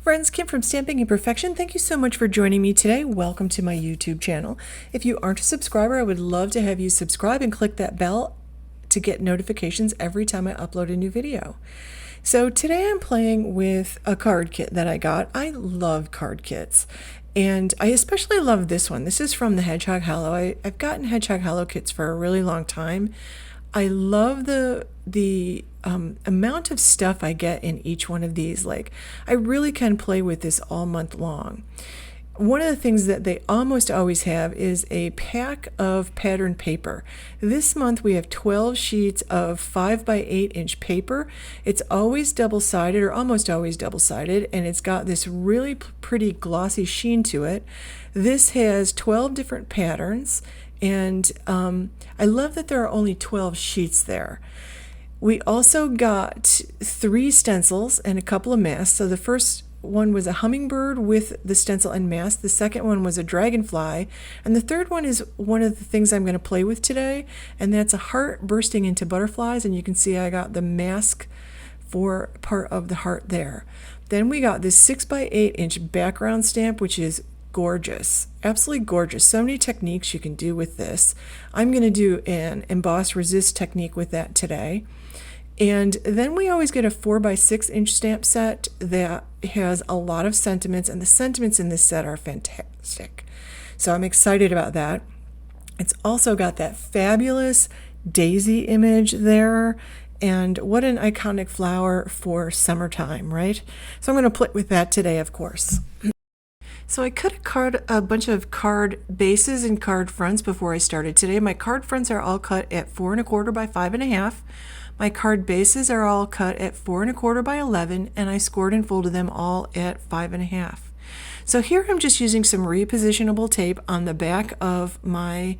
friends, Kim from Stamping Imperfection. Thank you so much for joining me today. Welcome to my YouTube channel. If you aren't a subscriber, I would love to have you subscribe and click that bell to get notifications every time I upload a new video. So today I'm playing with a card kit that I got. I love card kits, and I especially love this one. This is from the Hedgehog Hollow. I've gotten Hedgehog Hollow kits for a really long time. I love the amount of stuff I get in each one of these. Like, I really can play with this all month long. One of the things that they almost always have is a pack of pattern paper. This month we have 12 sheets of 5 by 8 inch paper. It's always double-sided, or almost always double-sided, and it's got this really pretty glossy sheen to it. This has 12 different patterns, and I love that there are only 12 sheets there. We also got 3 stencils and a couple of masks. So the first one was a hummingbird with the stencil and mask. The second one was a dragonfly. And the third one is one of the things I'm going to play with today, and that's a heart bursting into butterflies. And you can see I got the mask for part of the heart there. Then we got this 6 by 8 inch background stamp, which is gorgeous, absolutely gorgeous. So many techniques you can do with this. I'm going to do an emboss resist technique with that today. And then we always get a 4 by 6 inch stamp set that has a lot of sentiments, and the sentiments in this set are fantastic. So I'm excited about that. It's also got that fabulous daisy image there, and what an iconic flower for summertime, right? So I'm going to play with that today, of course. So I cut a bunch of card bases and card fronts before I started today. My card fronts are all cut at 4 1/4 by 5 1/2. My card bases are all cut at 4 1/4 by 11, and I scored and folded them all at 5 1/2. So here I'm just using some repositionable tape on the back of my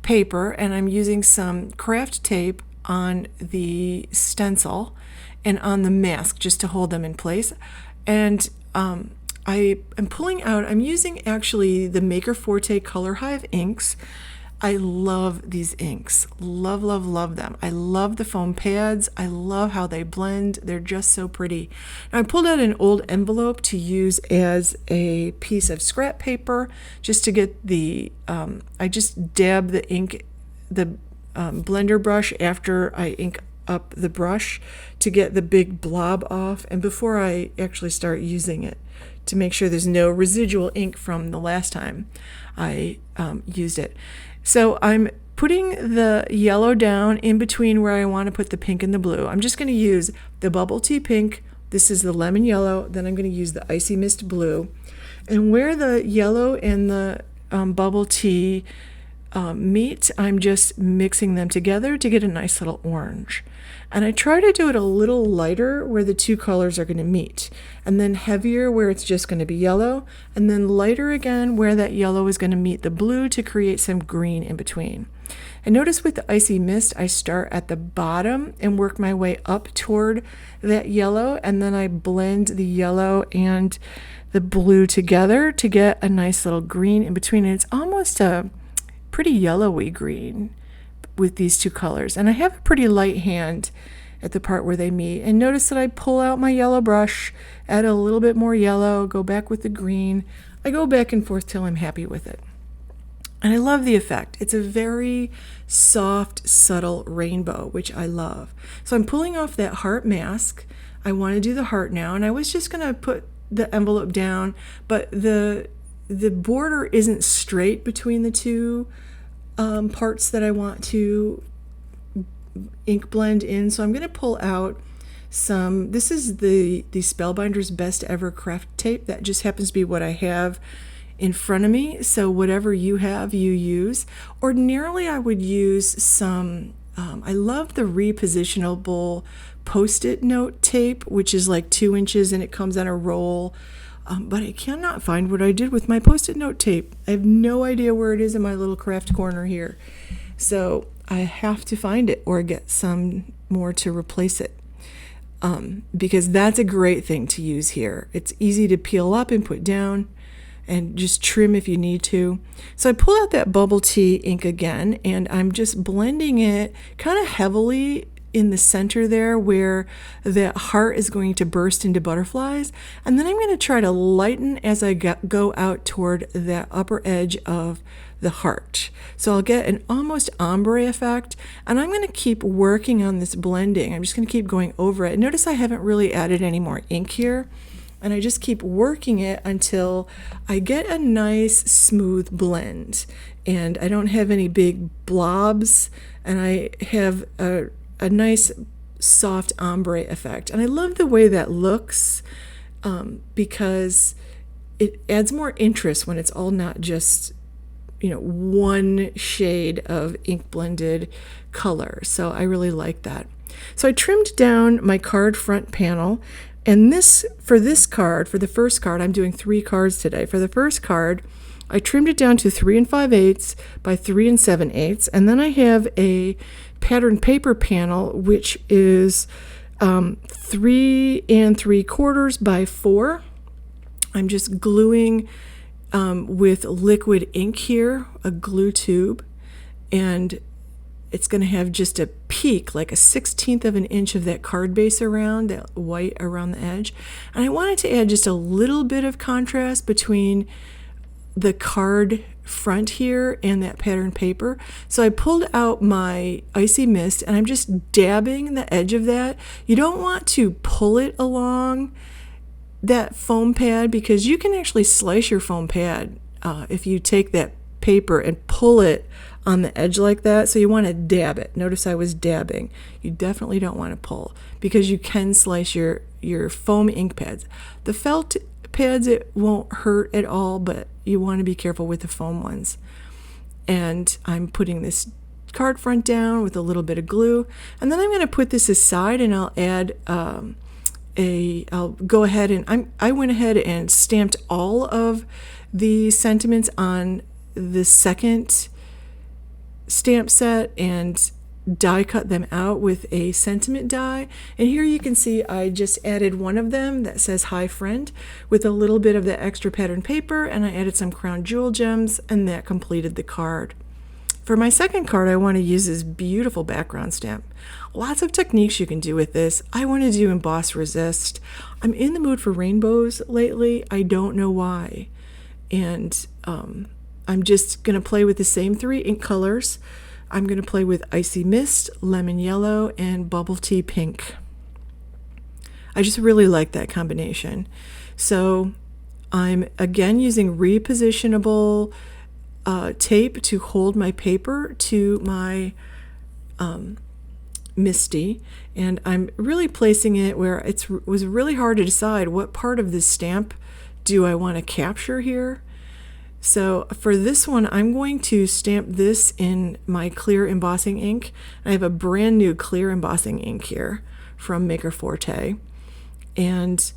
paper, and I'm using some craft tape on the stencil and on the mask just to hold them in place. And I am pulling out, I'm using actually the Maker Forte Color Hive inks. I love these inks. Love, love, love them. I love the foam pads. I love how they blend. They're just so pretty. Now, I pulled out an old envelope to use as a piece of scrap paper just to get the, I just dab the ink, the blender brush after I ink up the brush to get the big blob off, and before I actually start using it, to make sure there's no residual ink from the last time I used it. So I'm putting the yellow down in between where I want to put the pink and the blue. I'm just going to use the bubble tea pink. This is the lemon yellow. Then I'm going to use the icy mist blue. And where the yellow and the bubble tea meet, I'm just mixing them together to get a nice little orange. And I try to do it a little lighter where the two colors are going to meet, and then heavier where it's just going to be yellow, and then lighter again where that yellow is going to meet the blue to create some green in between. And notice with the icy mist, I start at the bottom and work my way up toward that yellow, and then I blend the yellow and the blue together to get a nice little green in between. And it's almost a pretty yellowy green with these two colors, and I have a pretty light hand at the part where they meet. And notice that I pull out my yellow brush, add a little bit more yellow, go back with the green. I go back and forth till I'm happy with it, and I love the effect. It's a very soft, subtle rainbow, which I love. So I'm pulling off that heart mask. I want to do the heart now, and I was just going to put the envelope down, but the border isn't straight between the two parts that I want to ink blend in. So I'm going to pull out some, this is the Spellbinder's Best Ever Craft Tape. That just happens to be what I have in front of me. So whatever you have, you use. Ordinarily I would use some, I love the repositionable Post-it note tape, which is like 2 inches and it comes on a roll. But I cannot find what I did with my Post-it note tape. I have no idea where it is in my little craft corner here. So I have to find it or get some more to replace it. Because that's a great thing to use here. It's easy to peel up and put down and just trim if you need to. So I pull out that bubble tea ink again, and I'm just blending it kind of heavily in the center there where the heart is going to burst into butterflies. And then I'm going to try to lighten as I go out toward the upper edge of the heart. So I'll get an almost ombre effect, and I'm going to keep working on this blending. I'm just going to keep going over it. Notice I haven't really added any more ink here, and I just keep working it until I get a nice smooth blend. And I don't have any big blobs, and I have a nice soft ombre effect. And I love the way that looks because it adds more interest when it's all not just, you know, one shade of ink blended color. So I really like that. So I trimmed down my card front panel, and for the first card, I'm doing 3 cards today. For the first card, I trimmed it down to 3 5/8 by 3 7/8, and then I have a patterned paper panel which is 3 3/4 by 4. I'm just gluing with liquid ink here, a glue tube, and it's going to have just a peak, like a 1/16 of an inch of that card base around, that white around the edge. And I wanted to add just a little bit of contrast between the card front here and that patterned paper. So I pulled out my icy mist, and I'm just dabbing the edge of that. You don't want to pull it along that foam pad, because you can actually slice your foam pad if you take that paper and pull it on the edge like that. So you want to dab it. Notice I was dabbing. You definitely don't want to pull, because you can slice your foam ink pads. The felt pads, it won't hurt at all, but you want to be careful with the foam ones. And I'm putting this card front down with a little bit of glue, and then I'm going to put this aside, and I'll add I'll go ahead and I went ahead and stamped all of the sentiments on the second stamp set and die cut them out with a sentiment die. And here you can see I just added one of them that says "Hi Friend" with a little bit of the extra pattern paper, and I added some crown jewel gems, and that completed the card. For my second card, I want to use this beautiful background stamp. Lots of techniques you can do with this. I want to do emboss resist. I'm in the mood for rainbows lately. I don't know why. And I'm just going to play with the same 3 ink colors. I'm going to play with Icy Mist, Lemon Yellow, and Bubble Tea Pink. I just really like that combination. So I'm again using repositionable tape to hold my paper to my Misty, and I'm really placing it where it was really hard to decide what part of this stamp do I want to capture here. So for this one, I'm going to stamp this in my clear embossing ink. I have a brand new clear embossing ink here from Maker Forte, and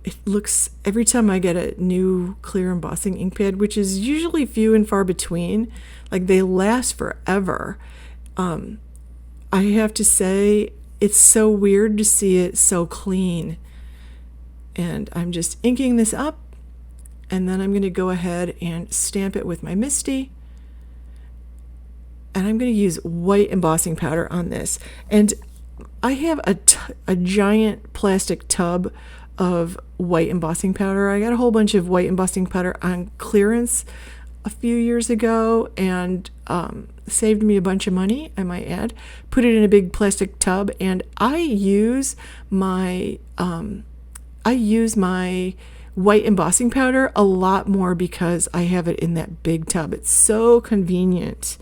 it looks, every time I get a new clear embossing ink pad, which is usually few and far between, like they last forever, I have to say it's so weird to see it so clean. And I'm just inking this up, and then I'm going to go ahead and stamp it with my Misty. And I'm going to use white embossing powder on this. And I have a giant plastic tub of white embossing powder. I got a whole bunch of white embossing powder on clearance a few years ago, and saved me a bunch of money, I might add. Put it in a big plastic tub, and I use my white embossing powder a lot more because I have it in that big tub. It's so convenient.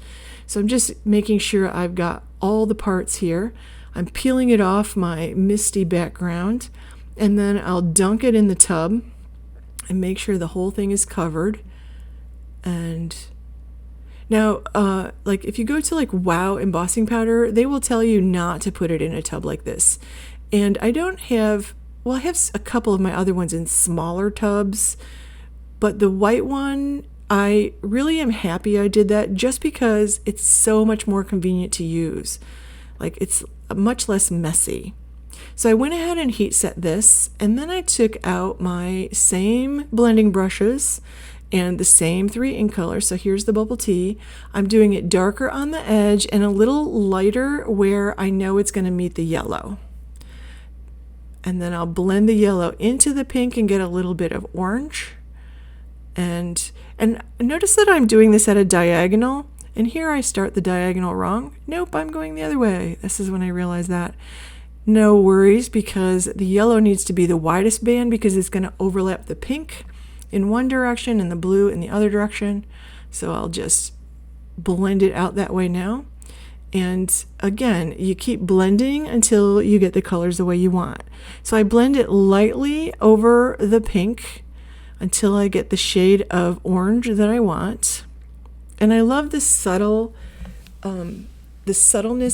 So I'm just making sure I've got all the parts here. I'm peeling it off my Misty background, and then I'll dunk it in the tub and make sure the whole thing is covered. And now, like if you go to like Wow embossing powder, they will tell you not to put it in a tub like this. And I don't have, well, I have a couple of my other ones in smaller tubs, but the white one, I really am happy I did that just because it's so much more convenient to use. Like it's much less messy. So I went ahead and heat set this, and then I took out my same blending brushes, and the same 3 ink colors. So here's the bubble tea. I'm doing it darker on the edge and a little lighter where I know it's going to meet the yellow. And then I'll blend the yellow into the pink and get a little bit of orange. And notice that I'm doing this at a diagonal. And here I start the diagonal wrong. Nope, I'm going the other way. This is when I realize that. No worries, because the yellow needs to be the widest band because it's going to overlap the pink in one direction and the blue in the other direction. So I'll just blend it out that way now. And again, you keep blending until you get the colors the way you want. So I blend it lightly over the pink until I get the shade of orange that I want. And I love the subtleness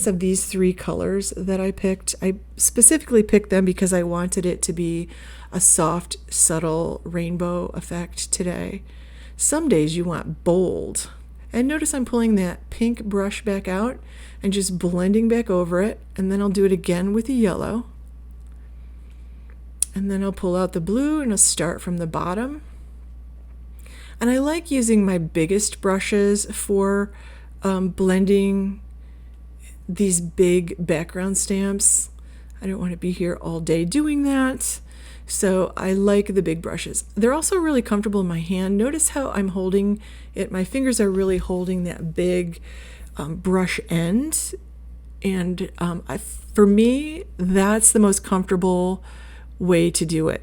of these 3 colors that I picked. I specifically picked them because I wanted it to be a soft, subtle rainbow effect today. Some days you want bold. And notice I'm pulling that pink brush back out and just blending back over it. And then I'll do it again with the yellow. And then I'll pull out the blue and I'll start from the bottom. And I like using my biggest brushes for blending these big background stamps. I don't want to be here all day doing that. So I like the big brushes. They're also really comfortable in my hand. Notice how I'm holding it. My fingers are really holding that big brush end. And for me, that's the most comfortable way to do it,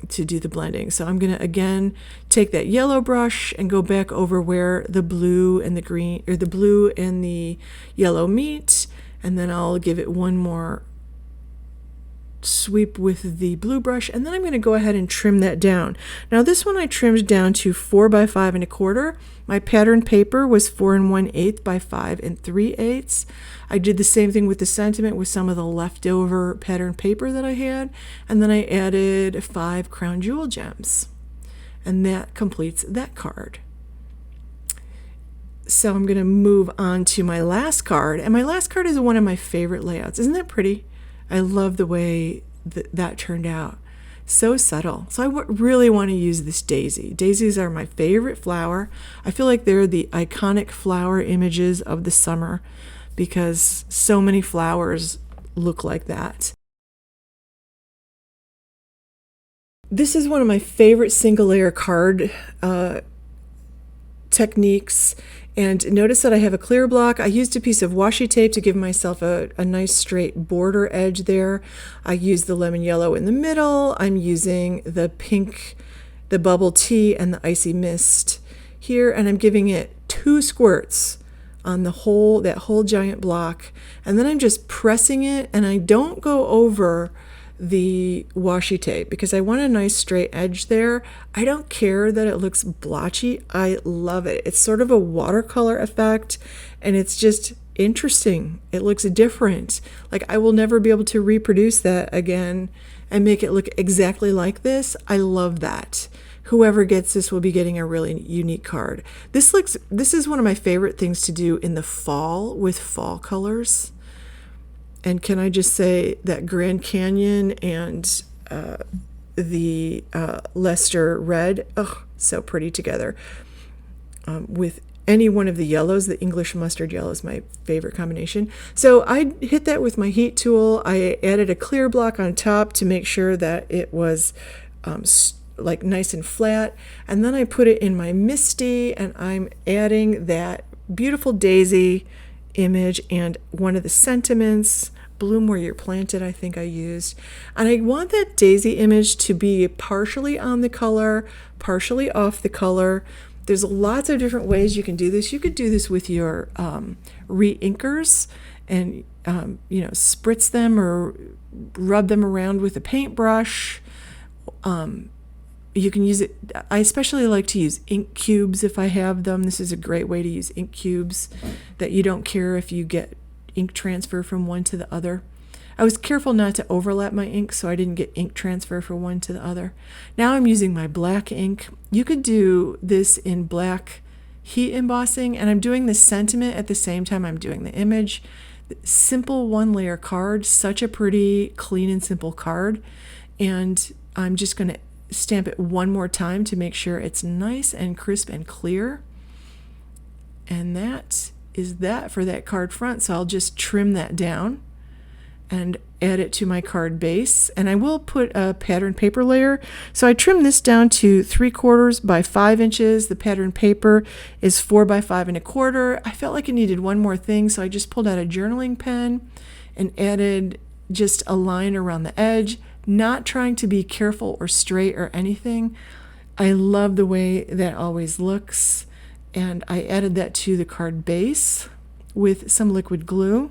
to do the blending. So I'm going to again take that yellow brush and go back over where the blue and the green, or the blue and the yellow meet, and then I'll give it one more sweep with the blue brush, and then I'm going to go ahead and trim that down. Now this one I trimmed down to 4 by 5 1/4. My pattern paper was 4 1/8 by 5 3/8. I did the same thing with the sentiment with some of the leftover pattern paper that I had, and then I added 5 crown jewel gems, and that completes that card. So I'm going to move on to my last card, and my last card is one of my favorite layouts. Isn't that pretty? I love the way that turned out. So subtle. So I really want to use this daisy. Daisies are my favorite flower. I feel like they're the iconic flower images of the summer because so many flowers look like that. This is one of my favorite single layer card techniques. And notice that I have a clear block. I used a piece of washi tape to give myself a nice straight border edge there. I used the lemon yellow in the middle. I'm using the pink, the bubble tea, and the icy mist here, and I'm giving it 2 squirts on that whole giant block. And then I'm just pressing it, and I don't go over the washi tape because I want a nice straight edge there. I don't care that it looks blotchy. I love it. It's sort of a watercolor effect, and it's just interesting. It looks different. Like I will never be able to reproduce that again and make it look exactly like this. I love that. Whoever gets this will be getting a really unique card. This is one of my favorite things to do in the fall with fall colors. And can I just say that Grand Canyon and the Leicester Red, so pretty together. With any one of the yellows, the English mustard yellow is my favorite combination. So I hit that with my heat tool. I added a clear block on top to make sure that it was like nice and flat. And then I put it in my Misty, and I'm adding that beautiful daisy image and one of the sentiments, bloom where you're planted, I think I used. And I want that daisy image to be partially on the color, partially off the color. There's lots of different ways you can do this. You could do this with your re-inkers and spritz them or rub them around with a paintbrush. You can use it. I especially like to use ink cubes if I have them. This is a great way to use ink cubes that you don't care if you get ink transfer from one to the other. I was careful not to overlap my ink so I didn't get ink transfer from one to the other. Now I'm using my black ink. You could do this in black heat embossing, and I'm doing the sentiment at the same time I'm doing the image. Simple 1-layer card, such a pretty, clean and simple card. And I'm just going to stamp it one more time to make sure it's nice and crisp and clear. And that is that for that card front. So I'll just trim that down and add it to my card base. And I will put a pattern paper layer. So I trimmed this down to 3/4 by 5 inches. The pattern paper is 4 by 5 1/4. I felt like it needed one more thing, so I just pulled out a journaling pen and added just a line around the edge, not trying to be careful or straight or anything. I love the way that always looks. And I added that to the card base with some liquid glue.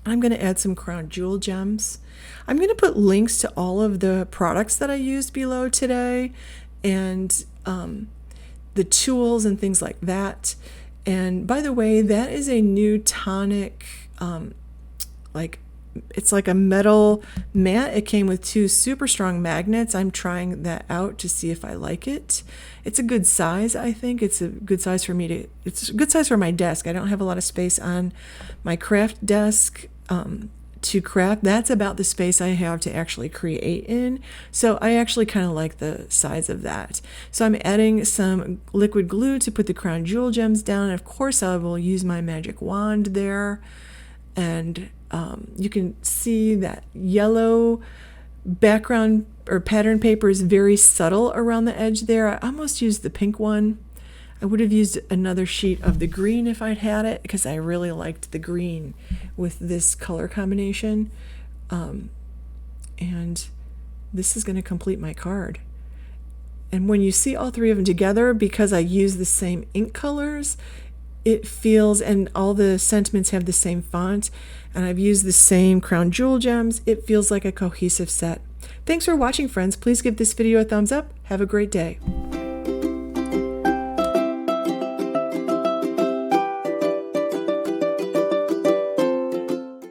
I'm going to add some crown jewel gems. I'm going to put links to all of the products that I used below today, and the tools and things like that. And by the way, that is a new tonic, it's like a metal mat. It came with 2 super strong magnets. I'm trying that out to see if I like it. It's a good size, I think. It's a good size for me it's a good size for my desk. I don't have a lot of space on my craft desk to craft. That's about the space I have to actually create in. So I actually kind of like the size of that. So I'm adding some liquid glue to put the crown jewel gems down. And of course, I will use my magic wand there. And you can see that yellow background or pattern paper is very subtle around the edge there. I almost used the pink one. I would have used another sheet of the green if I'd had it, because I really liked the green with this color combination. And this is going to complete my card. And when you see all 3 of them together, because I use the same ink colors, it feels, and all the sentiments have the same font, and I've used the same crown jewel gems, it feels like a cohesive set. Thanks for watching, friends. Please give this video a thumbs up. Have a great day.